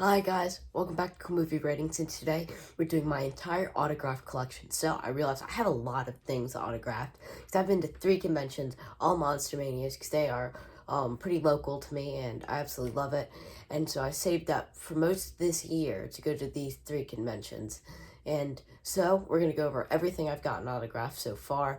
Hi guys, welcome back to Cool Movie Ratings, and today we're doing my entire autograph collection. So I realized I have a lot of things autographed because I've been to 3 conventions, all Monster Manias, because they are pretty local to me and I absolutely love it. And so I saved up for most of this year to go to these 3 conventions. And so we're going to go over everything I've gotten autographed so far.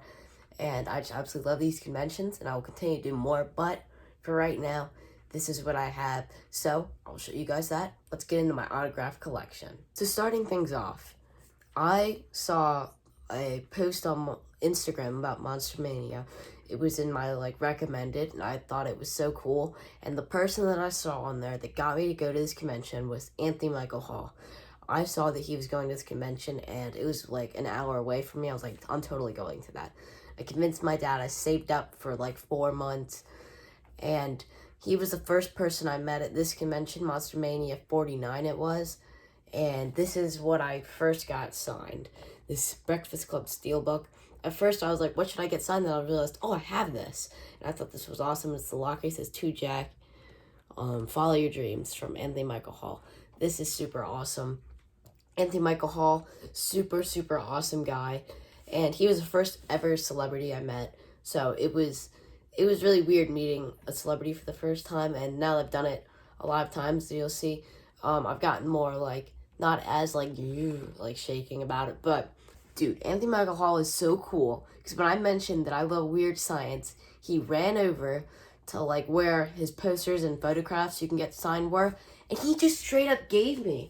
And I just absolutely love these conventions and I will continue to do more, but for right now, this is what I have. So I'll show you guys that. Let's get into my autograph collection. So starting things off, I saw a post on Instagram about Monster Mania. It was in my recommended, and I thought it was so cool. And the person that I saw on there that got me to go to this convention was Anthony Michael Hall. I saw that he was going to this convention, and it was like an hour away from me. I was like, I'm totally going to that. I convinced my dad. I saved up for like 4 months, and he was the first person I met at this convention, Monster Mania 49 it was, and this is what I first got signed, this Breakfast Club Steelbook. At first I was like, what should I get signed? Then I realized, oh, I have this, and I thought this was awesome. It's the locker, it says to Jack, follow your dreams, from Anthony Michael Hall. This is super awesome. Anthony Michael Hall, super awesome guy, and he was the first ever celebrity I met, so it was really weird meeting a celebrity for the first time, and now I've done it a lot of times, so you'll see, I've gotten more, not as, shaking about it, but, dude, Anthony Michael Hall is so cool, because when I mentioned that I love weird science, he ran over to, where his posters and photographs you can get signed were, and he just straight up gave me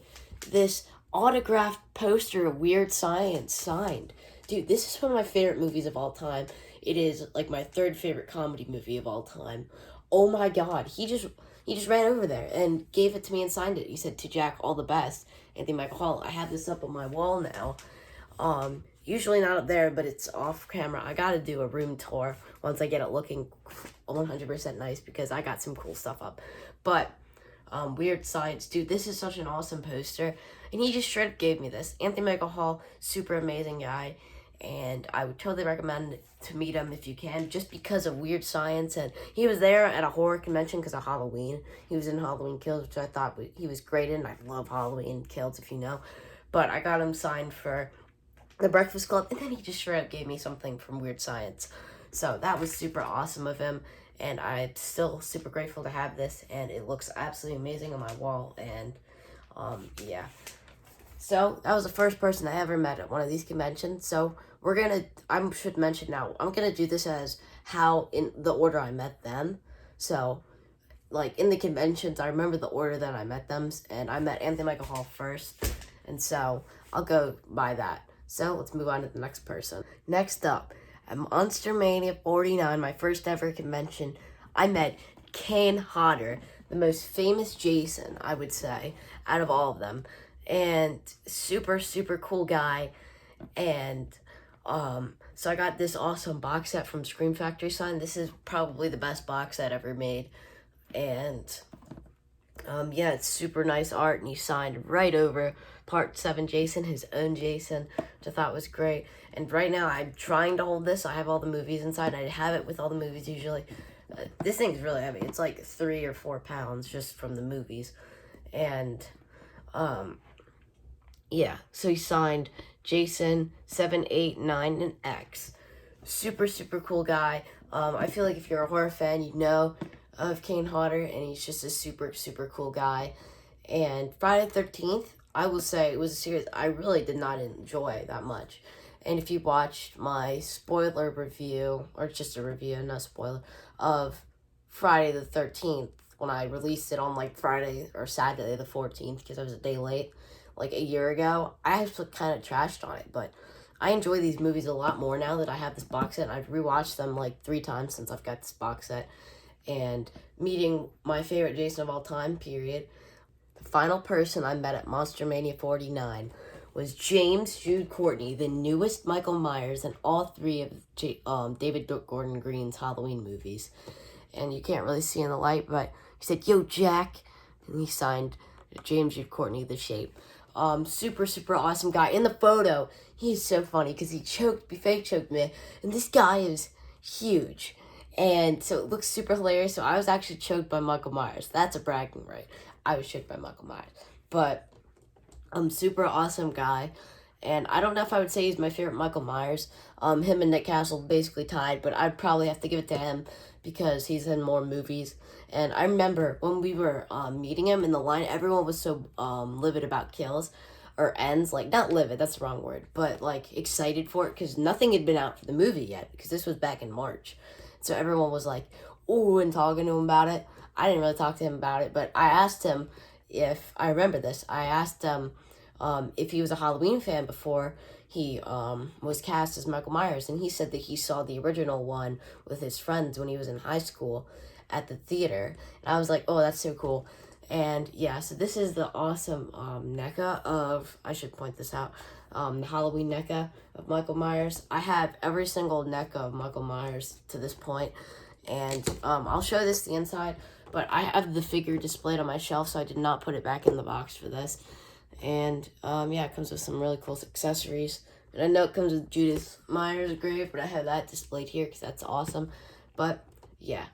this autographed poster of Weird Science signed. Dude, this is one of my favorite movies of all time. It is my third favorite comedy movie of all time. Oh my god, he just ran over there and gave it to me and signed it. He said, to Jack, all the best, Anthony Michael Hall. I have this up on my wall now. Usually not up there, but it's off camera. I gotta do a room tour once I get it looking 100% nice, because I got some cool stuff up. But Weird Science, dude, this is such an awesome poster, and he just straight up gave me this. Anthony Michael Hall, super amazing guy, and I would totally recommend to meet him if you can, just because of Weird Science. And he was there at a horror convention because of Halloween. He was in Halloween Kills, which I thought he was great in. I love Halloween Kills, if you know. But I got him signed for the Breakfast Club, and then he just straight up gave me something from Weird Science. So that was super awesome of him, and I'm still super grateful to have this, and it looks absolutely amazing on my wall, and yeah. So that was the first person I ever met at one of these conventions. So I should mention now, I'm gonna do this as how in the order I met them. So in the conventions, I remember the order that I met them, and I met Anthony Michael Hall first, and so I'll go by that. So let's move on to the next person. Next up, at Monster Mania 49, my first ever convention, I met Kane Hodder, the most famous Jason, I would say, out of all of them. And super cool guy. And so I got this awesome box set from Scream Factory signed. This is probably the best box set ever made. And yeah, it's super nice art, and he signed right over Part 7 Jason, his own Jason, which I thought was great. And right now, I'm trying to hold this. I have all the movies inside. I have it with all the movies usually. This thing's really heavy. It's like 3 or 4 pounds just from the movies. And, yeah, so he signed Jason 7, 8, 9, and X. Super cool guy. I feel like if you're a horror fan, you know of Kane Hodder, and he's just a super cool guy. And Friday the 13th, I will say, it was a series I really did not enjoy that much. And if you watched my spoiler review, or just a review, not spoiler, of Friday the 13th, when I released it on Friday or Saturday the 14th, because I was a day late, a year ago, I actually kind of trashed on it, but I enjoy these movies a lot more now that I have this box set. I've rewatched them 3 times since I've got this box set. And meeting my favorite Jason of all time, period. The final person I met at Monster Mania 49 was James Jude Courtney, the newest Michael Myers in all 3 of David Gordon Green's Halloween movies. And you can't really see in the light, but he said, "Yo, Jack," and he signed James Jude Courtney, The Shape. Super awesome guy. In the photo, he's so funny because he fake choked me, and this guy is huge. And so it looks super hilarious. So I was actually choked by Michael Myers. That's a bragging right. I was choked by Michael Myers. but super awesome guy. And I don't know if I would say he's my favorite Michael Myers. Him and Nick Castle basically tied, but I'd probably have to give it to him because he's in more movies. And I remember when we were meeting him in the line, everyone was so livid about kills or ends. Like, not livid, that's the wrong word, but like excited for it because nothing had been out for the movie yet because this was back in March. So everyone was like, ooh, and talking to him about it. I didn't really talk to him about it, but I asked him if I remember this. I asked him if he was a Halloween fan before he was cast as Michael Myers, and he said that he saw the original one with his friends when he was in high school at the theater. And I was like, oh, that's so cool. And yeah, so this is the awesome NECA of, I should point this out, the Halloween NECA of Michael Myers. I have every single NECA of Michael Myers to this point, and I'll show this the inside, but I have the figure displayed on my shelf, so I did not put it back in the box for this. And yeah, it comes with some really cool accessories. And I know it comes with Judith Myers' grave, but I have that displayed here because that's awesome. But yeah,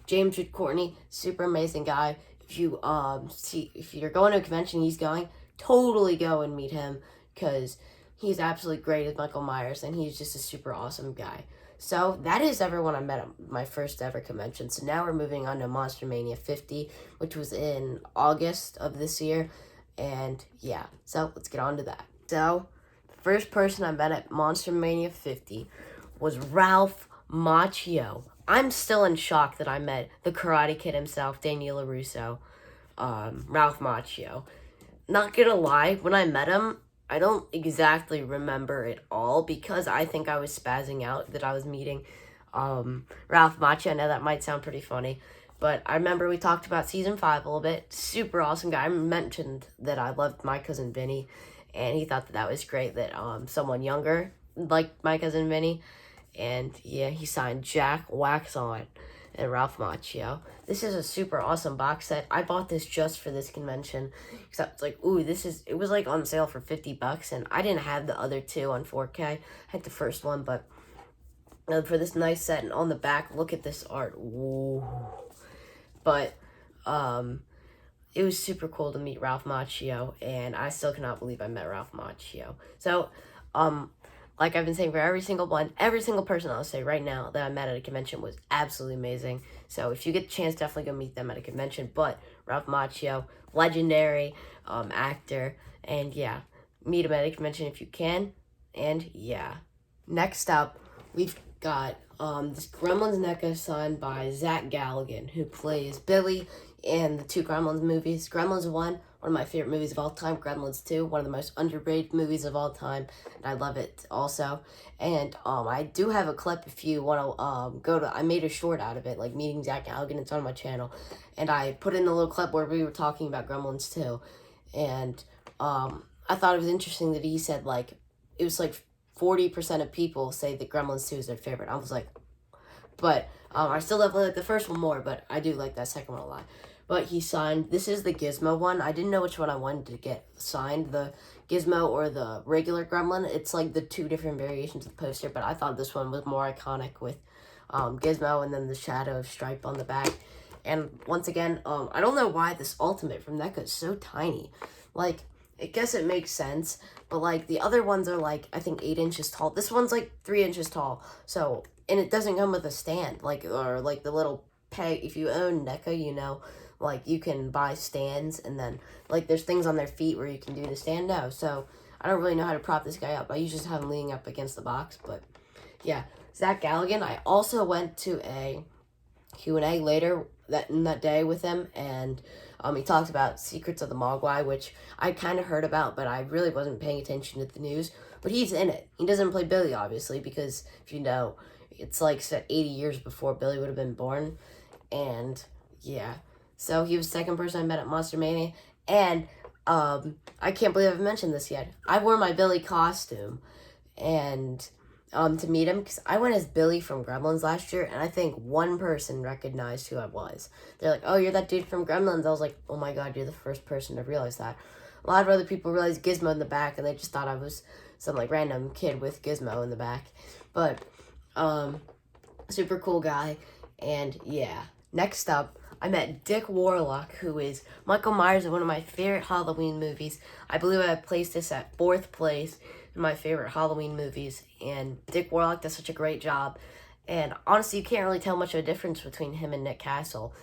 James Jude Courtney, super amazing guy. If you if you're going to a convention he's going, totally go and meet him because he's absolutely great as Michael Myers, and he's just a super awesome guy. So that is everyone I met at my first ever convention. So now we're moving on to Monster Mania 50, which was in August of this year. And yeah, so let's get on to that. So, the first person I met at Monster Mania 50 was Ralph Macchio. I'm still in shock that I met the Karate Kid himself, Daniel LaRusso, Ralph Macchio. Not gonna lie, when I met him, I don't exactly remember it all because I think I was spazzing out that I was meeting Ralph Macchio. I know that might sound pretty funny, but I remember we talked about season 5 a little bit. Super awesome guy. I mentioned that I loved My Cousin Vinny, and he thought that that was great that someone younger liked My Cousin Vinny. And yeah, he signed Jack Waxon and Ralph Macchio. This is a super awesome box set. I bought this just for this convention because I was like, ooh, it was like on sale for $50, and I didn't have the other two on 4K. I had the first one, but for this nice set, and on the back, look at this art. Whoa. But it was super cool to meet Ralph Macchio, and I still cannot believe I met Ralph Macchio. So, like I've been saying for every single person I'll say right now that I met at a convention was absolutely amazing. So if you get the chance, definitely go meet them at a convention. But Ralph Macchio, legendary actor, and yeah, meet him at a convention if you can. And yeah, next up we've got this Gremlins NECA signed by Zach Galligan, who plays Billy in the 2 Gremlins movies. Gremlins 1, one of my favorite movies of all time. Gremlins 2, one of the most underrated movies of all time, and I love it also. And I do have a clip if you want to go to, I made a short out of it, like meeting Zach Galligan. It's on my channel, and I put in the little clip where we were talking about Gremlins 2, and I thought it was interesting that he said, like, it was like 40% of people say that Gremlins 2 is their favorite. I was like, but I still definitely like the first one more, but I do like that second one a lot. But he signed, this is the Gizmo one. I didn't know which one I wanted to get signed, the Gizmo or the regular Gremlin. It's like the 2 different variations of the poster, but I thought this one was more iconic with Gizmo and then the shadow of Stripe on the back. And once again, I don't know why this Ultimate from NECA is so tiny. Like, I guess it makes sense, but like the other ones are like, I think 8 inches tall. This one's like 3 inches tall. So, and it doesn't come with a stand, like, or like the little peg. If you own NECA, you know, like you can buy stands, and then like there's things on their feet where you can do the stand. No, so I don't really know how to prop this guy up. I usually just have him leaning up against the box, but yeah, Zach Galligan. I also went to a Q&A later that day with him, and he talked about Secrets of the Mogwai, which I kind of heard about, but I really wasn't paying attention to the news. But he's in it. He doesn't play Billy, obviously, because if you know, it's like set 80 years before Billy would have been born. And yeah, so he was the second person I met at Monster Mania. And I can't believe I've mentioned this yet. I wore my Billy costume and to meet him, because I went as Billy from Gremlins last year, and I think one person recognized who I was. They're like, oh, you're that dude from Gremlins. I was like, oh my god, you're the first person to realize that. A lot of other people realized Gizmo in the back, and they just thought I was some like random kid with Gizmo in the back. But super cool guy. And yeah, next up, I met Dick Warlock, who is Michael Myers in one of my favorite Halloween movies. I believe I placed this at 4th place in my favorite Halloween movies, and Dick Warlock does such a great job. And honestly, you can't really tell much of a difference between him and Nick Castle.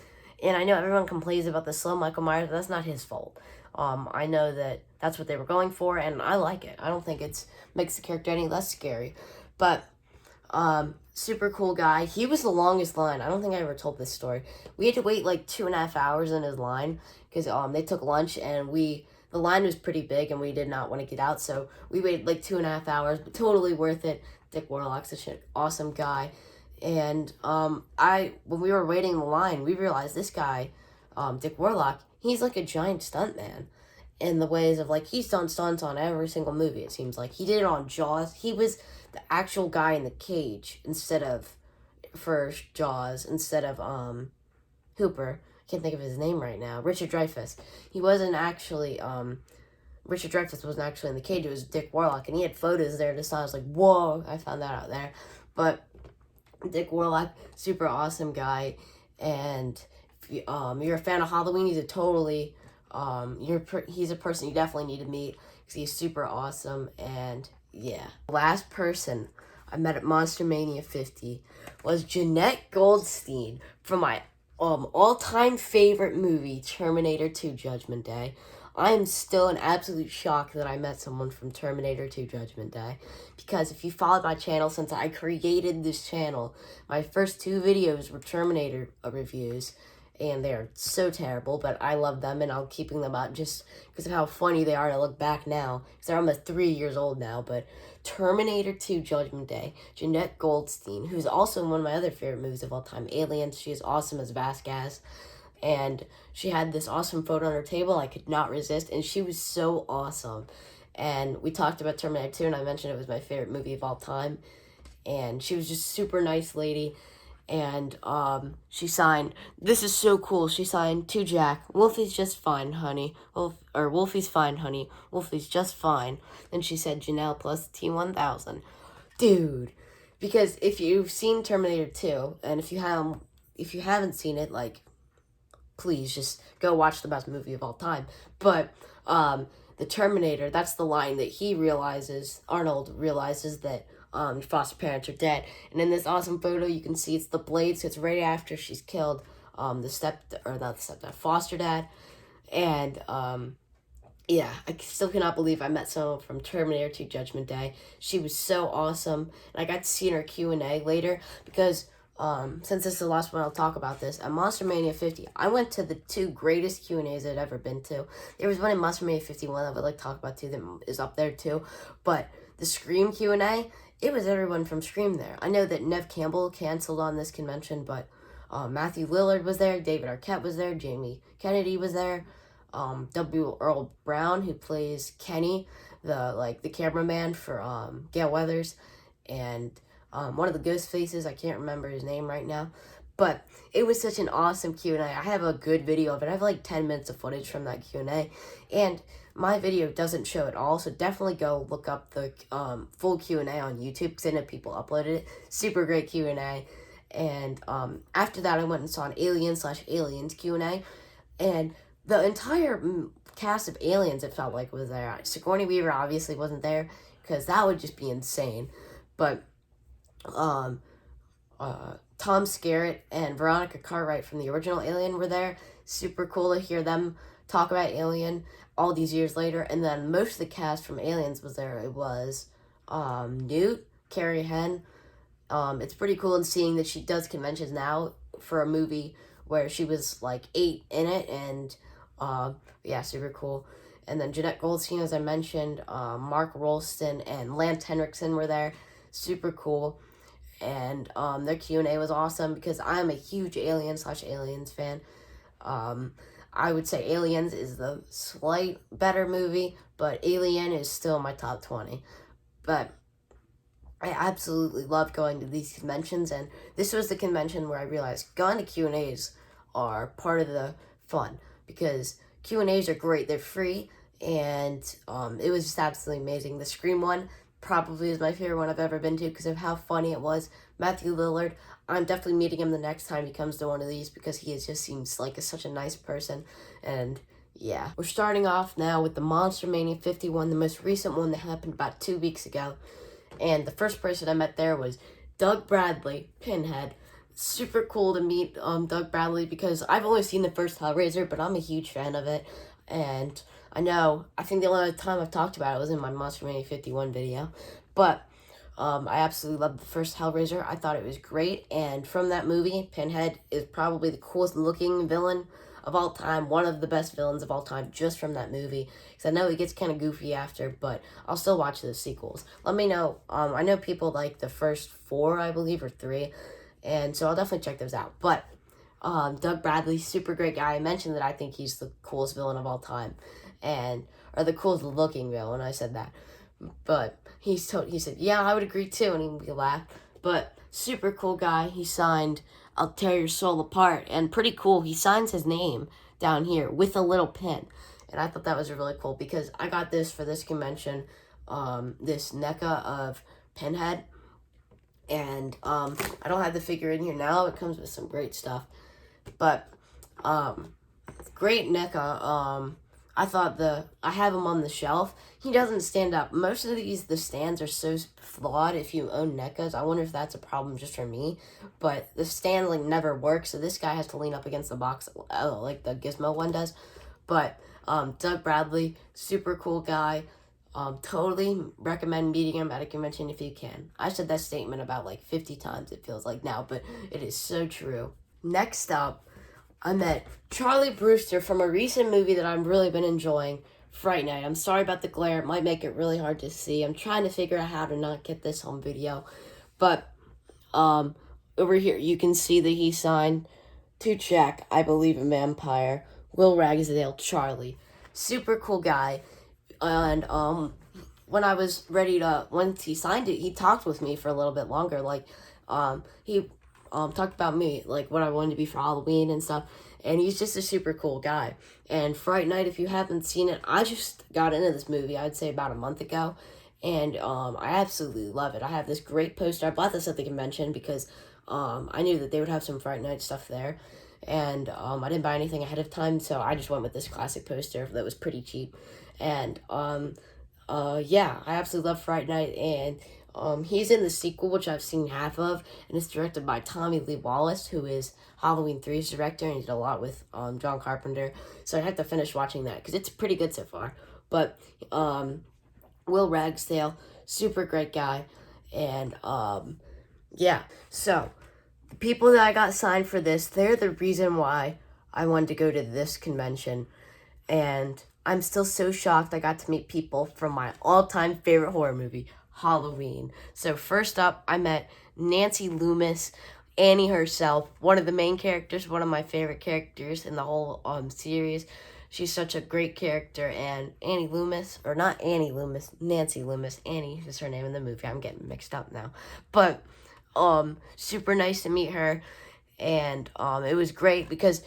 And I know everyone complains about the slow Michael Myers, but that's not his fault. I know that that's what they were going for, and I like it. I don't think it's makes the character any less scary. But super cool guy. He was the longest line. I don't think I ever told this story. We had to wait like 2.5 hours in his line because they took lunch, and the line was pretty big, and we did not want to get out, so we waited like 2.5 hours. But totally worth it. Dick Warlock's such an awesome guy. And when we were waiting in the line, we realized this guy, Dick Warlock, he's like a giant stuntman in the ways of like he's done stunts on every single movie. It seems like he did it on Jaws. He was the actual guy in the cage for Jaws instead of Hooper. I can't think of his name right now. Richard Dreyfuss. He wasn't actually Richard Dreyfuss wasn't actually in the cage. It was Dick Warlock, and he had photos there. Just I was like, whoa! I found that out there, but. Dick Warlock, super awesome guy, and if you're a fan of Halloween, he's a totally, he's a person you definitely need to meet because he's super awesome, and yeah. Last person I met at Monster Mania 50 was Jenette Goldstein from my all-time favorite movie, Terminator 2: Judgment Day. I am still in absolute shock that I met someone from Terminator 2: Judgment Day. Because if you followed my channel since I created this channel, my first 2 videos were Terminator reviews. And they're so terrible, but I love them, and I'm keeping them out just because of how funny they are to look back now. Because they're almost 3 years old now, but Terminator 2: Judgment Day, Jenette Goldstein, who's also in one of my other favorite movies of all time, Aliens. She is awesome as Vasquez. And she had this awesome photo on her table. I could not resist, and she was so awesome. And we talked about Terminator 2, and I mentioned it was my favorite movie of all time. And she was just super nice lady. And she signed, this is so cool, she signed to Jack, Wolfie's just fine, honey. Wolfie's fine, honey. Wolfie's just fine. Then she said Janelle plus T1000. Dude. Because if you've seen Terminator 2, and if you haven't seen it, like, please just go watch the best movie of all time. But the Terminator, that's the line that Arnold realizes that your foster parents are dead. And in this awesome photo, you can see it's the blade, so it's right after she's killed the foster dad. And yeah, I still cannot believe I met someone from Terminator 2: Judgment Day. She was so awesome, and I got to see in her Q&A later because since this is the last one, I'll talk about this. At Monster Mania 50, I went to the 2 greatest Q&As I'd ever been to. There was one in Monster Mania 51 I would like to talk about too that is up there too. But the Scream Q&A, it was everyone from Scream there. I know that Neve Campbell canceled on this convention, but Matthew Lillard was there, David Arquette was there, Jamie Kennedy was there, W. Earl Brown, who plays Kenny, the cameraman for Gale Weathers, and one of the ghost faces, I can't remember his name right now, but it was such an awesome Q&A. I have a good video of it. I have like 10 minutes of footage from that Q&A, and my video doesn't show it all, so definitely go look up the full Q&A on YouTube, because I know people uploaded it. Super great Q&A, and after that, I went and saw an Alien/Aliens Q&A, and the entire cast of Aliens, it felt like, was there. Sigourney Weaver obviously wasn't there, because that would just be insane, but Tom Skerritt and Veronica Cartwright from the original Alien were there. Super cool to hear them talk about Alien all these years later. And then most of the cast from Aliens was there. It was Newt, Carrie Henn. It's pretty cool in seeing that she does conventions now for a movie where she was like 8 in it, and yeah, super cool. And then Jenette Goldstein, as I mentioned, Mark Rolston and Lance Henriksen were there. Super cool. And their Q&A was awesome because I'm a huge Alien/Aliens fan. I would say Aliens is the slight better movie, but Alien is still my top 20. But I absolutely love going to these conventions, and this was the convention where I realized going to Q&As are part of the fun, because Q&As are great. They're free, and it was just absolutely amazing. The Scream one, probably is my favorite one I've ever been to because of how funny it was. Matthew Lillard, I'm definitely meeting him the next time he comes to one of these because he just seems like such a nice person. And yeah, we're starting off now with the Monster Mania 51, the most recent one that happened about 2 weeks ago. And the first person I met there was Doug Bradley, Pinhead. Super cool to meet Doug Bradley because I've only seen the first Hellraiser, but I'm a huge fan of it. And I think the only time I've talked about it was in my Monster Mania 51 video. But I absolutely loved the first Hellraiser. I thought it was great. And from that movie, Pinhead is probably the coolest looking villain of all time. One of the best villains of all time just from that movie. Because I know it gets kind of goofy after, but I'll still watch the sequels. Let me know. I know people like the first 4, I believe, or 3. And so I'll definitely check those out. But Doug Bradley, super great guy. I mentioned that I think he's the coolest villain of all time. Or the coolest looking villain, I said that. But he said, yeah, I would agree too, and he laughed. But super cool guy. He signed I'll Tear Your Soul Apart, and pretty cool. He signs his name down here with a little pin. And I thought that was really cool because I got this for this convention, this NECA of Pinhead. And I don't have the figure in here now. It comes with some great stuff. But great NECA. I thought I have him on the shelf. He doesn't stand up. Most of the stands are so flawed if you own NECAs. I wonder if that's a problem just for me. But the stand never works, so this guy has to lean up against the box like the Gizmo one does. But Doug Bradley, super cool guy. Totally recommend meeting him at a convention if you can. I said that statement about 50 times, it feels like now, but it is so true. Next up, I met Charlie Brewster from a recent movie that I've really been enjoying, Fright Night. I'm sorry about the glare. It might make it really hard to see. I'm trying to figure out how to not get this on video. But over here, you can see that he signed to Jack, I Believe in Vampire, Will Ragsdale, Charlie. Super cool guy. And when I was ready to, once he signed it, he talked with me for a little bit longer. He talked about me, what I wanted to be for Halloween and stuff. And he's just a super cool guy. And Fright Night, if you haven't seen it, I just got into this movie, I'd say about a month ago. And I absolutely love it. I have this great poster. I bought this at the convention because I knew that they would have some Fright Night stuff there. And I didn't buy anything ahead of time, so I just went with this classic poster that was pretty cheap. And yeah, I absolutely love Fright Night, and he's in the sequel, which I've seen half of, and it's directed by Tommy Lee Wallace, who is Halloween 3's director, and he did a lot with John Carpenter, so I have to finish watching that, because it's pretty good so far. But Will Ragsdale, super great guy, and yeah, so the people that I got signed for this, they're the reason why I wanted to go to this convention, and I'm still so shocked I got to meet people from my all-time favorite horror movie, Halloween. So first up, I met Nancy Loomis, Annie herself, one of the main characters, one of my favorite characters in the whole series. She's such a great character, and Annie Loomis, or not Annie Loomis, Nancy Loomis. Annie is her name in the movie. I'm getting mixed up now. But super nice to meet her, and it was great because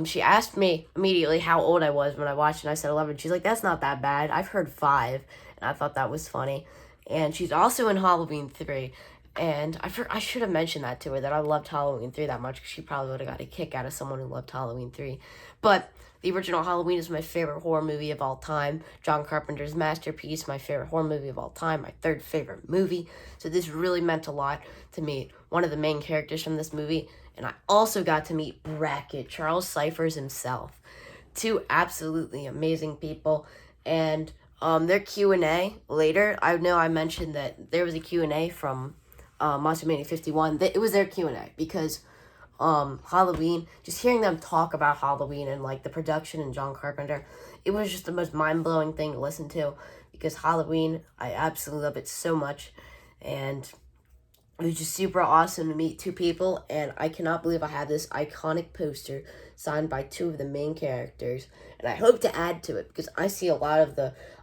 she asked me immediately how old I was when I watched it, and I said 11. She's like, that's not that bad. I've heard 5, and I thought that was funny. And she's also in Halloween 3, and I should have mentioned that to her, that I loved Halloween 3 that much, because she probably would have got a kick out of someone who loved Halloween 3. But the original Halloween is my favorite horror movie of all time. John Carpenter's masterpiece, my favorite horror movie of all time, my 3rd favorite movie. So this really meant a lot to meet one of the main characters from this movie. And I also got to meet Brackett, Charles Cyphers himself. 2 absolutely amazing people. And their Q&A later, I know I mentioned that there was a Q&A from Monster Mania 51. It was their Q&A because Halloween, just hearing them talk about Halloween and the production and John Carpenter, it was just the most mind-blowing thing to listen to, because Halloween, I absolutely love it so much, and it was just super awesome to meet 2 people, and I cannot believe I have this iconic poster signed by 2 of the main characters, and I hope to add to it, because I see a lot of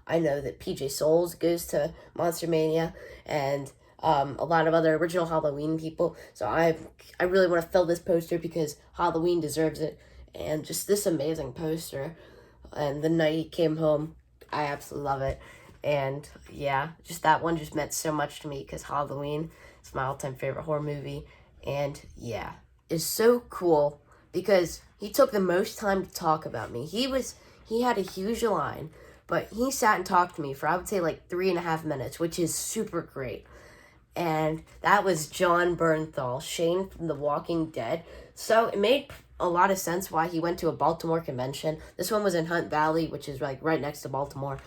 I know that PJ Souls goes to Monster Mania, and a lot of other original Halloween people. So I really want to fill this poster because Halloween deserves it. And just this amazing poster. And the night he came home, I absolutely love it. And yeah, just that one just meant so much to me because Halloween is my all-time favorite horror movie. And yeah, it's so cool because he took the most time to talk about me. He had a huge line, but he sat and talked to me for, I would say, like 3.5 minutes, which is super great. And that was Jon Bernthal, Shane from The Walking Dead. So it made a lot of sense why he went to a Baltimore convention. This one was in Hunt Valley, which is like right next to Baltimore.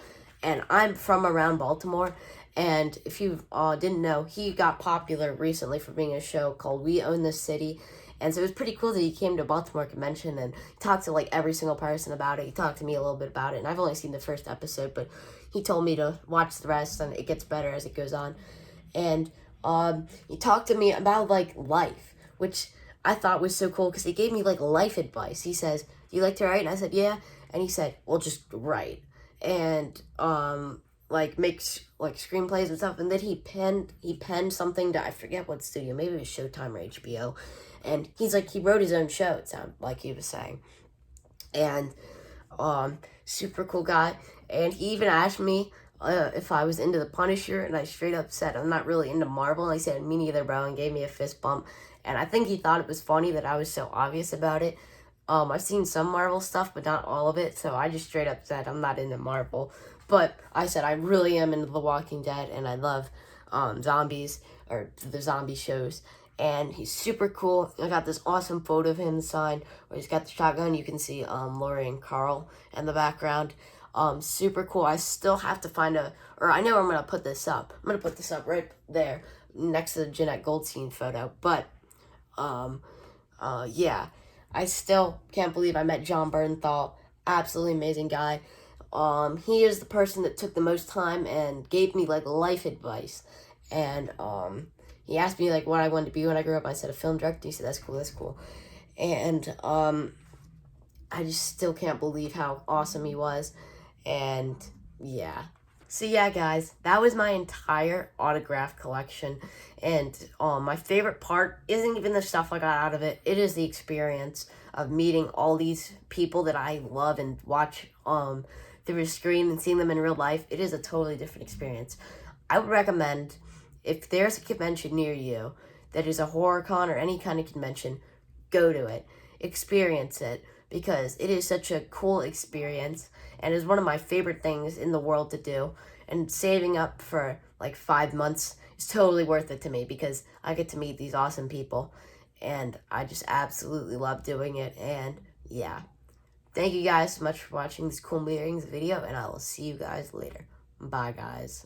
And I'm from around Baltimore. And if you didn't know, he got popular recently for being a show called We Own This City. And so it was pretty cool that he came to Baltimore convention and talked to like every single person about it. He talked to me a little bit about it. And I've only seen the first episode, but he told me to watch the rest and it gets better as it goes on. And he talked to me about like life, which I thought was so cool because he gave me like life advice. He says, "Do you like to write?" And I said, "Yeah." And he said, "Well, just write and like makes like screenplays and stuff." And then he penned something to, I forget what studio, maybe it was Showtime or HBO. And he's like, he wrote his own show. It sounded like he was saying, and super cool guy. And he even asked me if I was into the Punisher, and I straight up said I'm not really into Marvel. And I said, "Me neither, bro," and gave me a fist bump. And I think he thought it was funny that I was so obvious about it. I've seen some Marvel stuff, but not all of it, so I just straight up said I'm not into Marvel. But I said I really am into The Walking Dead, and I love zombies, or the zombie shows. And he's super cool. I got this awesome photo of him signed where he's got the shotgun. You can see Lori and Carl in the background. Super cool. I still have to find or I know I'm going to put this up. I'm going to put this up right there next to the Jeanette Goldstein photo. But, yeah, I still can't believe I met Jon Bernthal. Absolutely amazing guy. He is the person that took the most time and gave me, like, life advice. And, he asked me, like, what I wanted to be when I grew up. I said, a film director. He said, that's cool, that's cool. And, I just still can't believe how awesome he was. And yeah. So yeah, guys, that was my entire autograph collection. And my favorite part isn't even the stuff I got out of it. It is the experience of meeting all these people that I love and watch through a screen and seeing them in real life. It is a totally different experience. I would recommend, if there's a convention near you that is a horror con or any kind of convention, go to it. Experience it, because it is such a cool experience and is one of my favorite things in the world to do. And saving up for like 5 months is totally worth it to me because I get to meet these awesome people and I just absolutely love doing it. And yeah, thank you guys so much for watching this Cool Bearings video, and I will see you guys later. Bye, guys.